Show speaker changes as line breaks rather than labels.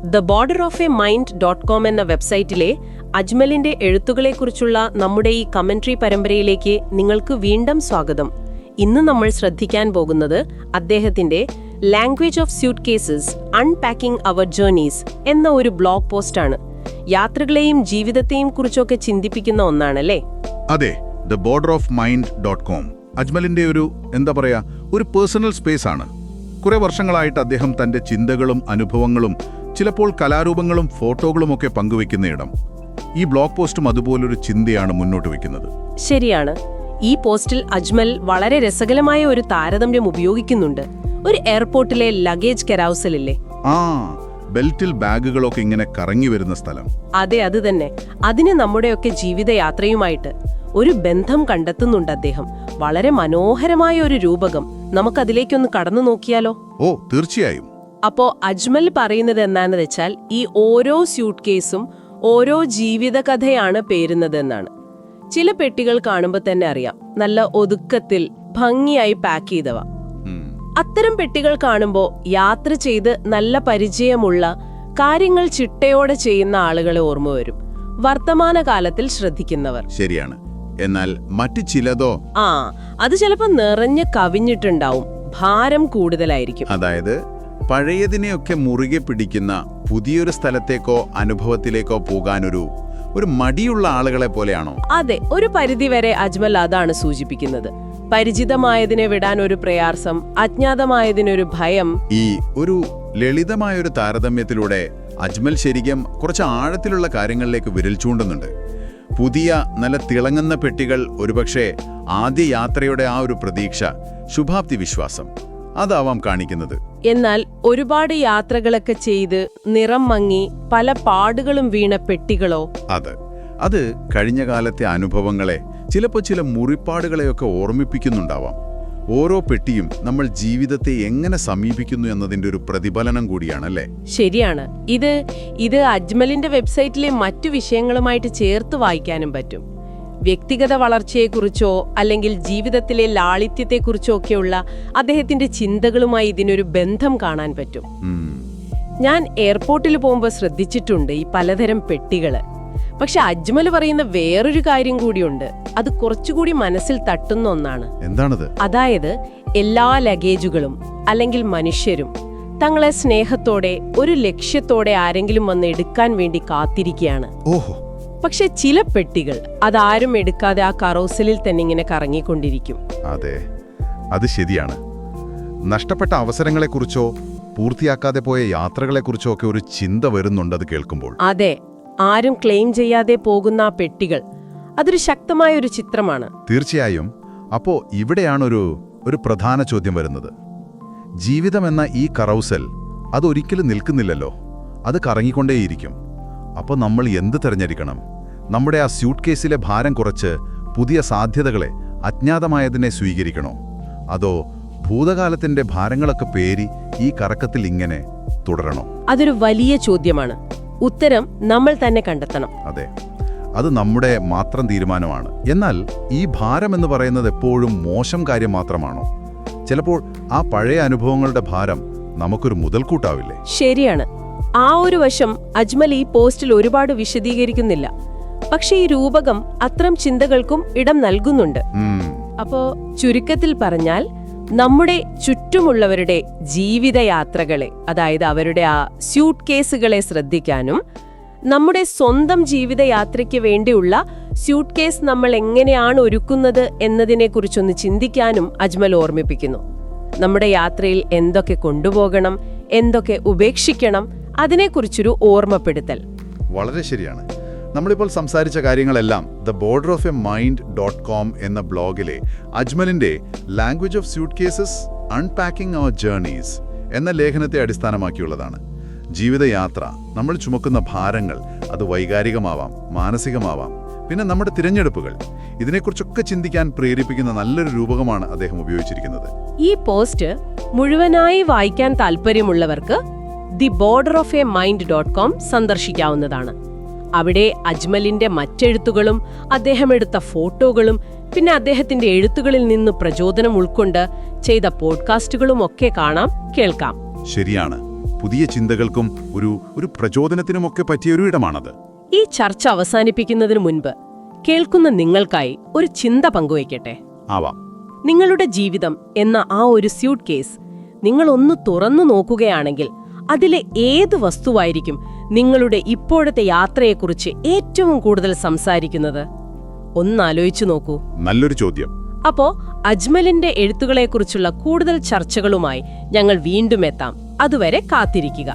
theborderofamind.com എന്ന വെബ്സൈറ്റിലെ അജ്മലിന്റെ എഴുത്തുകളെക്കുറിച്ചുള്ള നമ്മുടെ ഈ കമന്ററി പരമ്പരയിലേക്ക് നിങ്ങൾക്ക് വീണ്ടും സ്വാഗതം. ഇന്ന് നമ്മൾ ശ്രദ്ധിക്കാൻ പോകുന്നത് അദ്ദേഹത്തിന്റെ language of suitcases unpacking our journeys എന്ന ഒരു ബ്ലോഗ് പോസ്റ്റാണ്. യാത്രകളെയും ജീവിതത്തെയും കുറിച്ചൊക്കെ ചിന്തിപ്പിക്കുന്ന ഒന്നാണല്ലേ?
അതെ, theborderofamind.com അജ്മലിന്റെ ഒരു പേഴ്സണൽ സ്പേസ് ആണ്. കുറെ വർഷങ്ങളായിട്ട് അദ്ദേഹം തന്റെ ചിന്തകളും അനുഭവങ്ങളും ചിലപ്പോൾ കലാരൂപങ്ങളും ഫോട്ടോകളുമൊക്കെ പങ്കുവെക്കുന്ന ഇടം. ഈ ബ്ലോഗ് പോസ്റ്റും അതുപോലൊരു ചിന്തയാണ് മുന്നോട്ട് വെക്കുന്നത്.
ശരിയാണ്. ഈ പോസ്റ്റിൽ അജ്മൽ വളരെ രസകരമായ ഒരു താരതമ്യം ഉപയോഗിക്കുന്നുണ്ട്. ഒരു എയർപോർട്ടിലെ ലഗേജ് കെറൗസലില്ലേ,
ബെൽറ്റിൽ ബാഗുകളൊക്കെ ഇങ്ങനെ കറങ്ങി വരുന്ന സ്ഥലം.
അതെ, അത് തന്നെ. അതിന് നമ്മുടെയൊക്കെ ജീവിതയാത്രയുമായിട്ട് ഒരു ബന്ധം കണ്ടെത്തുന്നുണ്ട് അദ്ദേഹം. വളരെ മനോഹരമായ ഒരു രൂപകം. നമുക്കതിലേക്കൊന്ന് കടന്നു നോക്കിയാലോ?
ഓ, തീർച്ചയായും.
അപ്പോ അജ്മൽ പറയുന്നത് എന്താണെന്ന് വെച്ചാൽ, ഈ ഓരോ സ്യൂട്ട് കേസും ഓരോ ജീവിതകഥയാണ് പേരുന്നതെന്നാണ്. ചില പെട്ടികൾ കാണുമ്പോൾ തന്നെ അറിയാം, നല്ല ഒതുക്കത്തിൽ ഭംഗിയായി പാക്ക് ചെയ്തവ. അത്തരം പെട്ടികൾ കാണുമ്പോൾ യാത്ര ചെയ്ത് നല്ല പരിചയമുള്ള കാര്യങ്ങൾ ചിട്ടയോടെ ചെയ്യുന്ന ആളുകളെ ഓർമ്മ വരും. വർത്തമാനകാലത്തിൽ ശ്രദ്ധിക്കുന്നവർ.
ശരിയാണ്. എന്നാൽ മറ്റു ചിലതോ
അത് ചിലപ്പോ നിറഞ്ഞ് കവിഞ്ഞിട്ടുണ്ടാവും, ഭാരം കൂടുതലായിരിക്കും.
അതായത് പഴയതിനെയൊക്കെ മുറുകെ പിടിക്കുന്ന പുതിയൊരു സ്ഥലത്തേക്കോ അനുഭവത്തിലേക്കോ പോകാനൊരു മടിയുള്ള ആളുകളെ പോലെയാണോ?
അതെ, ഒരു പരിധിവരെ അജ്മൽ അതാണ് സൂചിപ്പിക്കുന്നത്. പരിചിതമായതിനെ വിടാൻ ഒരു പ്രയാസം, അജ്ഞാതമായതിനൊരു ഭയം.
ഈ ഒരു ലളിതമായൊരു താരതമ്യത്തിലൂടെ അജ്മൽ ശരിക്കും കുറച്ച് ആഴത്തിലുള്ള കാര്യങ്ങളിലേക്ക് വിരൽ ചൂണ്ടുന്നുണ്ട്. പുതിയ നല്ല തിളങ്ങുന്ന പെട്ടികൾ ഒരുപക്ഷെ ആദ്യ യാത്രയുടെ ആ ഒരു പ്രതീക്ഷ, ശുഭാപ്തി വിശ്വാസം, അതാവാം കാണിക്കുന്നത്. എന്നാൽ
ഒരുപാട് യാത്രകളൊക്കെ ചെയ്ത് നിറം മങ്ങി പല പാടുകളും വീണ പെട്ടികളോ?
അത് കഴിഞ്ഞ കാലത്തെ അനുഭവങ്ങളെ, ചിലപ്പോൾ ചില മുറിപ്പാടുകളെയൊക്കെ ഓർമ്മിപ്പിക്കുന്നുണ്ടാവാം. ഓരോ പെട്ടിയും നമ്മൾ ജീവിതത്തെ എങ്ങനെ സമീപിക്കുന്നു എന്നതിന്റെ ഒരു പ്രതിഫലനം കൂടിയാണല്ലേ?
ശരിയാണ്. ഇത് അജ്മലിന്റെ വെബ്സൈറ്റിലെ മറ്റു വിഷയങ്ങളുമായിട്ട് ചേർത്ത് വായിക്കാനും പറ്റും. വ്യക്തിഗത വളർച്ചയെക്കുറിച്ചോ അല്ലെങ്കിൽ ജീവിതത്തിലെ ലാളിത്യത്തെക്കുറിച്ചോ ഒക്കെയുള്ള അദ്ദേഹത്തിന്റെ ചിന്തകളുമായി ഇതിനൊരു ബന്ധം കാണാൻ പറ്റും. ഞാൻ എയർപോർട്ടിൽ പോകുമ്പോൾ ശ്രദ്ധിച്ചിട്ടുണ്ട് ഈ പലതരം പെട്ടികള്. പക്ഷെ അജ്മൽ പറയുന്ന വേറൊരു കാര്യം കൂടിയുണ്ട്. അത് കുറച്ചുകൂടി മനസ്സിൽ തട്ടുന്ന ഒന്നാണ്.
എന്താണത്?
അതായത് എല്ലാ ലഗേജുകളും അല്ലെങ്കിൽ മനുഷ്യരും തങ്ങളെ സ്നേഹത്തോടെ ഒരു ലക്ഷ്യത്തോടെ ആരെങ്കിലും വന്ന് എടുക്കാൻ വേണ്ടി കാത്തിരിക്കുകയാണ്. പക്ഷെ ചില പെട്ടികൾ അതാരും എടുക്കാതെ ആ കറോസലിൽ തന്നെ ഇങ്ങനെ കറങ്ങിക്കൊണ്ടിരിക്കും.
അതെ, അത് ശരിയാണ്. നഷ്ടപ്പെട്ട അവസരങ്ങളെക്കുറിച്ചോ പൂർത്തിയാക്കാതെ പോയ യാത്രകളെക്കുറിച്ചോ ഒക്കെ ഒരു ചിന്ത വരുന്നുണ്ട് അത് കേൾക്കുമ്പോൾ.
അതെ, ആരും ക്ലെയിം ചെയ്യാതെ പോകുന്ന ആ പെട്ടികൾ, അതൊരു ശക്തമായ ഒരു ചിത്രമാണ്.
തീർച്ചയായും. അപ്പോ ഇവിടെയാണ് ഒരു പ്രധാന ചോദ്യം വരുന്നത്. ജീവിതം എന്ന ഈ കറൗസൽ അതൊരിക്കലും നിൽക്കുന്നില്ലല്ലോ, അത് കറങ്ങിക്കൊണ്ടേയിരിക്കും. അപ്പോൾ നമ്മൾ എന്ത് തിരഞ്ഞെടുക്കണം? നമ്മുടെ ആ സ്യൂട്ട് കേസിലെ ഭാരം കുറച്ച് പുതിയ സാധ്യതകളെ, അജ്ഞാതമായതിനെ സ്വീകരിക്കണോ? അതോ ഭൂതകാലത്തിന്റെ ഭാരങ്ങളൊക്കെ പേരി ഈ കറക്കത്തിൽ ഇങ്ങനെ തുടരണോ?
അതൊരു വലിയ ചോദ്യമാണ്. ഉത്തരം നമ്മൾ തന്നെ കണ്ടെത്തണം.
അതെ, അത് നമ്മുടെ മാത്രം തീരുമാനമാണ്. എന്നാൽ ഈ ഭാരം എന്ന് പറയുന്നത് എപ്പോഴും മോശം കാര്യം മാത്രമാണോ? ചിലപ്പോൾ ആ പഴയ അനുഭവങ്ങളുടെ ഭാരം നമുക്കൊരു മുതൽക്കൂട്ടാവില്ലേ?
ശരിയാണ്. ആ ഒരു വശം അജ്മൽ ഈ പോസ്റ്റിൽ ഒരുപാട് വിശദീകരിക്കുന്നില്ല. പക്ഷേ ഈ രൂപകം അത്തരം ചിന്തകൾക്കും ഇടം നൽകുന്നുണ്ട്. അപ്പോ ചുരുക്കത്തിൽ പറഞ്ഞാൽ, നമ്മുടെ ചുറ്റുമുള്ളവരുടെ ജീവിതയാത്രകളെ, അതായത് അവരുടെ ആ സ്യൂട്ട് കേസുകളെ ശ്രദ്ധിക്കാനും നമ്മുടെ സ്വന്തം ജീവിതയാത്രയ്ക്ക് വേണ്ടിയുള്ള സ്യൂട്ട് കേസ് നമ്മൾ എങ്ങനെയാണ് ഒരുക്കുന്നത് എന്നതിനെക്കുറിച്ചൊന്ന് ചിന്തിക്കാനും അജ്മൽ ഓർമ്മിപ്പിക്കുന്നു. നമ്മുടെ യാത്രയിൽ എന്തൊക്കെ കൊണ്ടുപോകണം, എന്തൊക്കെ ഉപേക്ഷിക്കണം, അതിനെക്കുറിച്ചൊരു ഓർമ്മപ്പെടുത്തൽ.
വളരെ ശരിയാണ്. നമ്മളിപ്പോൾ സംസാരിച്ച കാര്യങ്ങളെല്ലാം theborderofamind.com എന്ന ബ്ലോഗിലെ അജ്മലിന്റെ language of suitcases unpacking our journeys എന്ന ലേഖനത്തെ അടിസ്ഥാനമാക്കിയുള്ളതാണ്. ജീവിതയാത്ര, നമ്മൾ ചുമക്കുന്ന ഭാരങ്ങൾ, അത് വൈകാരികമാവാം, മാനസികമാവാം, പിന്നെ നമ്മുടെ തിരഞ്ഞെടുപ്പുകൾ, ഇതിനെക്കുറിച്ചൊക്കെ ചിന്തിക്കാൻ പ്രേരിപ്പിക്കുന്ന നല്ലൊരു രൂപകമാണ് അദ്ദേഹം ഉപയോഗിച്ചിരിക്കുന്നത്.
ഈ പോസ്റ്റ് മുഴുവനായി വായിക്കാൻ താല്പര്യമുള്ളവർക്ക് theborderofamind.com സന്ദർശിക്കാവുന്നതാണ്. അവിടെ അജ്മലിന്റെ മറ്റെഴുത്തുകളും അദ്ദേഹം എടുത്ത ഫോട്ടോകളും പിന്നെ അദ്ദേഹത്തിന്റെ എഴുത്തുകളിൽ നിന്ന് പ്രചോദനം ഉൾക്കൊണ്ട് ചെയ്ത പോഡ്കാസ്റ്റുകളും ഒക്കെ കാണാം, കേൾക്കാം.
ശരിയാണ്. പുതിയ ചിന്തകൾക്കും ഒരു പ്രചോദനത്തിനുമൊക്കെ പറ്റിയൊരു ഇടമാണത്.
ഈ ചർച്ച അവസാനിപ്പിക്കുന്നതിനു മുൻപ് കേൾക്കുന്ന നിങ്ങൾക്കായി ഒരു ചിന്ത പങ്കുവയ്ക്കട്ടെ.
ആവാം.
നിങ്ങളുടെ ജീവിതം എന്ന ആ ഒരു സ്യൂട്ട് കേസ് നിങ്ങളൊന്ന് തുറന്നു നോക്കുകയാണെങ്കിൽ അതിലെ ഏത് വസ്തുവായിരിക്കും നിങ്ങളുടെ ഇപ്പോഴത്തെ യാത്രയെക്കുറിച്ച് ഏറ്റവും കൂടുതൽ സംസാരിക്കുന്നത്? ഒന്നാലോചിച്ചു നോക്കൂ.
നല്ലൊരു ചോദ്യം.
അപ്പോ അജ്മലിന്റെ എഴുത്തുകളെക്കുറിച്ചുള്ള കൂടുതൽ ചർച്ചകളുമായി ഞങ്ങൾ വീണ്ടും എത്താം. അതുവരെ കാത്തിരിക്കുക.